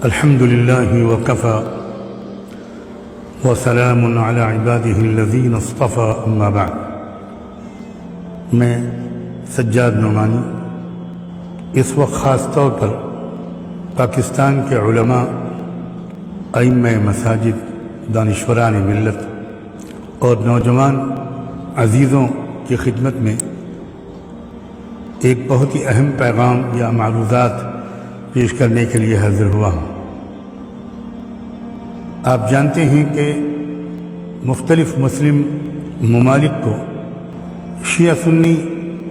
الحمد لله وكفى وسلام على عباده الذين اصطفى اما بعد۔ میں سجاد نعمانی اس وقت خاص طور پر پاکستان کے علماء، ائمہ مساجد، دانشوران ملت اور نوجوان عزیزوں کی خدمت میں ایک بہت ہی اہم پیغام یا معروضات پیش کرنے کے لیے حاضر ہوا ہوں۔ آپ جانتے ہیں کہ مختلف مسلم ممالک کو شیعہ سنی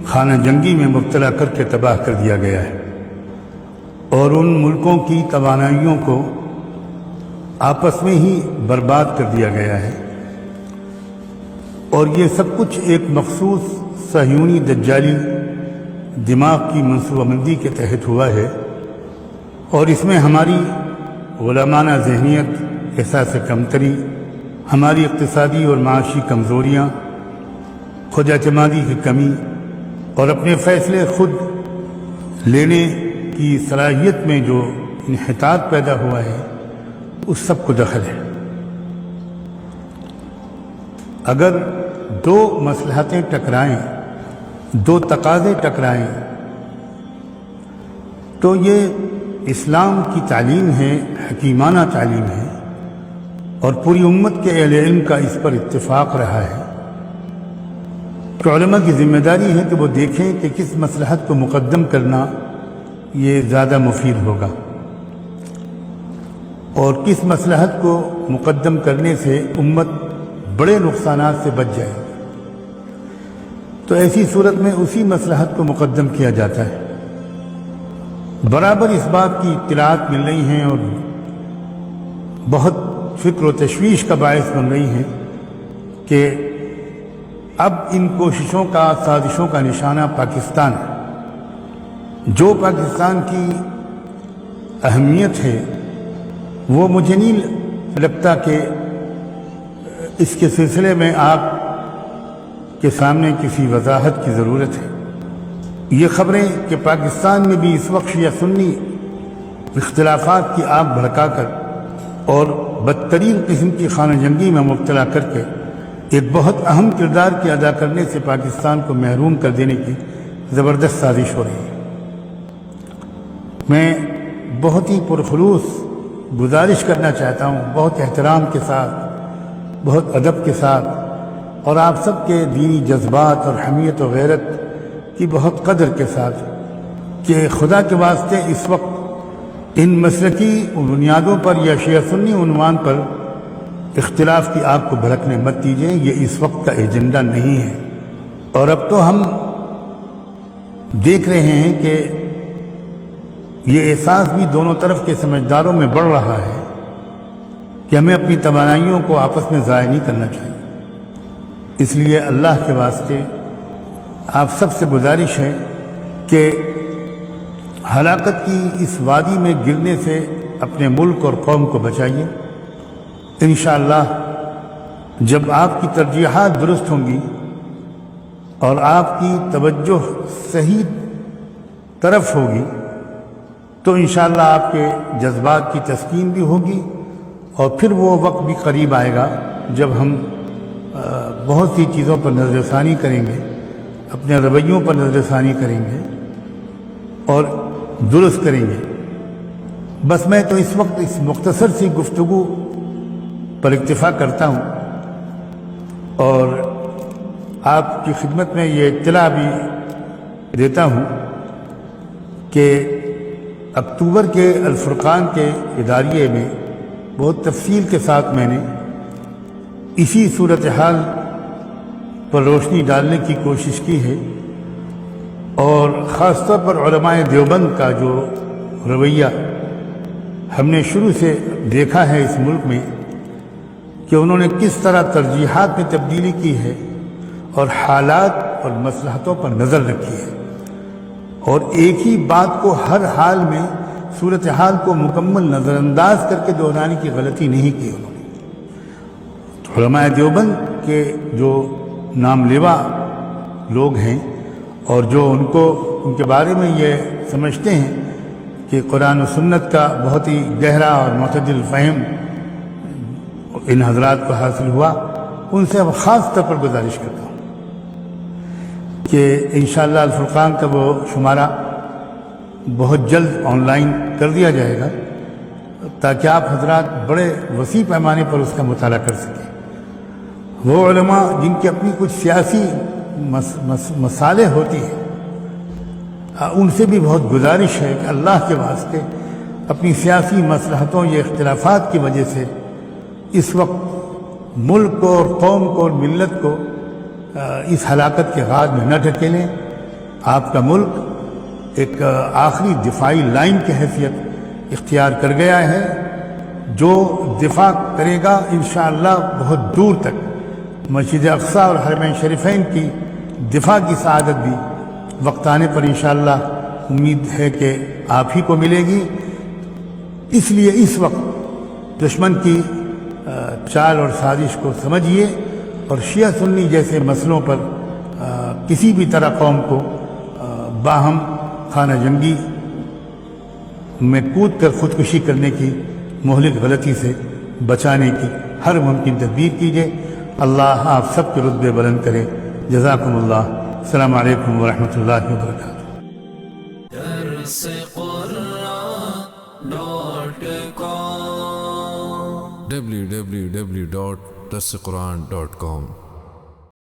خانہ جنگی میں مبتلا کر کے تباہ کر دیا گیا ہے، اور ان ملکوں کی توانائیوں کو آپس میں ہی برباد کر دیا گیا ہے، اور یہ سب کچھ ایک مخصوص صہیونی دجالی دماغ کی منصوبہ بندی کے تحت ہوا ہے، اور اس میں ہماری غلامانہ ذہنیت، احساس کمتری، ہماری اقتصادی اور معاشی کمزوریاں، خود اعتمادی کی کمی اور اپنے فیصلے خود لینے کی صلاحیت میں جو انحطاط پیدا ہوا ہے، اس سب کو دخل ہے۔ اگر دو مصلحتیں ٹکرائیں، دو تقاضے ٹکرائیں، تو یہ اسلام کی تعلیم ہے، حکیمانہ تعلیم ہے، اور پوری امت کے اہل علم کا اس پر اتفاق رہا ہے کہ علماء کی ذمہ داری ہے کہ وہ دیکھیں کہ کس مصلحت کو مقدم کرنا یہ زیادہ مفید ہوگا، اور کس مصلحت کو مقدم کرنے سے امت بڑے نقصانات سے بچ جائے گی۔ تو ایسی صورت میں اسی مصلحت کو مقدم کیا جاتا ہے۔ برابر اس بات کی اطلاعات مل رہی ہیں اور بہت فکر و تشویش کا باعث بن رہی ہیں کہ اب ان کوششوں کا، سازشوں کا نشانہ پاکستان ہے۔ جو پاکستان کی اہمیت ہے وہ مجھے نہیں لگتا کہ اس کے سلسلے میں آپ کے سامنے کسی وضاحت کی ضرورت ہے۔ یہ خبریں کہ پاکستان میں بھی اس وقت شیعہ سنی اختلافات کی آگ بھڑکا کر اور بدترین قسم کی خانہ جنگی میں مبتلا کر کے ایک بہت اہم کردار کی ادا کرنے سے پاکستان کو محروم کر دینے کی زبردست سازش ہو رہی ہے۔ میں بہت ہی پرخلوص گزارش کرنا چاہتا ہوں، بہت احترام کے ساتھ، بہت ادب کے ساتھ، اور آپ سب کے دینی جذبات اور حمیت و غیرت کی بہت قدر کے ساتھ، کہ خدا کے واسطے اس وقت ان مسلکی بنیادوں پر یا شیعہ سنی عنوان پر اختلاف کی آگ کو بھڑکنے مت دیجیے۔ یہ اس وقت کا ایجنڈا نہیں ہے، اور اب تو ہم دیکھ رہے ہیں کہ یہ احساس بھی دونوں طرف کے سمجھداروں میں بڑھ رہا ہے کہ ہمیں اپنی توانائیوں کو آپس میں ضائع نہیں کرنا چاہیے۔ اس لیے اللہ کے واسطے آپ سب سے گزارش ہے کہ ہلاکت کی اس وادی میں گرنے سے اپنے ملک اور قوم کو بچائیے۔ انشاءاللہ جب آپ کی ترجیحات درست ہوں گی اور آپ کی توجہ صحیح طرف ہوگی، تو انشاءاللہ آپ کے جذبات کی تسکین بھی ہوگی، اور پھر وہ وقت بھی قریب آئے گا جب ہم بہت سی چیزوں پر نظر ثانی کریں گے، اپنے رویوں پر نظر ثانی کریں گے اور درست کریں گے۔ بس میں تو اس وقت اس مختصر سی گفتگو پر اکتفا کرتا ہوں، اور آپ کی خدمت میں یہ اطلاع بھی دیتا ہوں کہ اکتوبر کے الفرقان کے اداریے میں بہت تفصیل کے ساتھ میں نے اسی صورتحال پر روشنی ڈالنے کی کوشش کی ہے، اور خاص طور پر علماء دیوبند کا جو رویہ ہم نے شروع سے دیکھا ہے اس ملک میں، کہ انہوں نے کس طرح ترجیحات میں تبدیلی کی ہے اور حالات اور مصلحتوں پر نظر رکھی ہے، اور ایک ہی بات کو ہر حال میں صورتحال کو مکمل نظر انداز کر کے دہرانے کی غلطی نہیں کی انہوں نے۔ تو علماء دیوبند کے جو نام لیوا لوگ ہیں اور جو ان کے بارے میں یہ سمجھتے ہیں کہ قرآن و سنت کا بہت ہی گہرا اور معتدل فہم ان حضرات کو حاصل ہوا، ان سے اب خاص طور پر گزارش کرتا ہوں کہ انشاءاللہ الفرقان کا وہ شمارہ بہت جلد آن لائن کر دیا جائے گا تاکہ آپ حضرات بڑے وسیع پیمانے پر اس کا مطالعہ کر سکیں۔ وہ علماء جن کی اپنی کچھ سیاسی مسالے ہوتی ہیں، ان سے بھی بہت گزارش ہے کہ اللہ کے واسطے اپنی سیاسی مصلحتوں یا اختلافات کی وجہ سے اس وقت ملک کو اور قوم کو اور ملت کو اس ہلاکت کے غار میں نہ ڈھکیلیں۔ آپ کا ملک ایک آخری دفاعی لائن کی حیثیت اختیار کر گیا ہے، جو دفاع کرے گا انشاءاللہ بہت دور تک مسجد اقصی اور حرمین شریفین کی دفاع کی سعادت بھی وقت آنے پر انشاءاللہ امید ہے کہ آپ ہی کو ملے گی۔ اس لیے اس وقت دشمن کی چال اور سازش کو سمجھیے اور شیعہ سنی جیسے مسئلوں پر کسی بھی طرح قوم کو باہم خانہ جنگی میں کود کر خودکشی کرنے کی مہلک غلطی سے بچانے کی ہر ممکن تدبیر کیجیے۔ اللہ آپ سب کے رتبے بلند کرے۔ جزاکم اللہ۔ السلام علیکم ورحمۃ اللہ وبرکاتہ۔ www.darsequran.com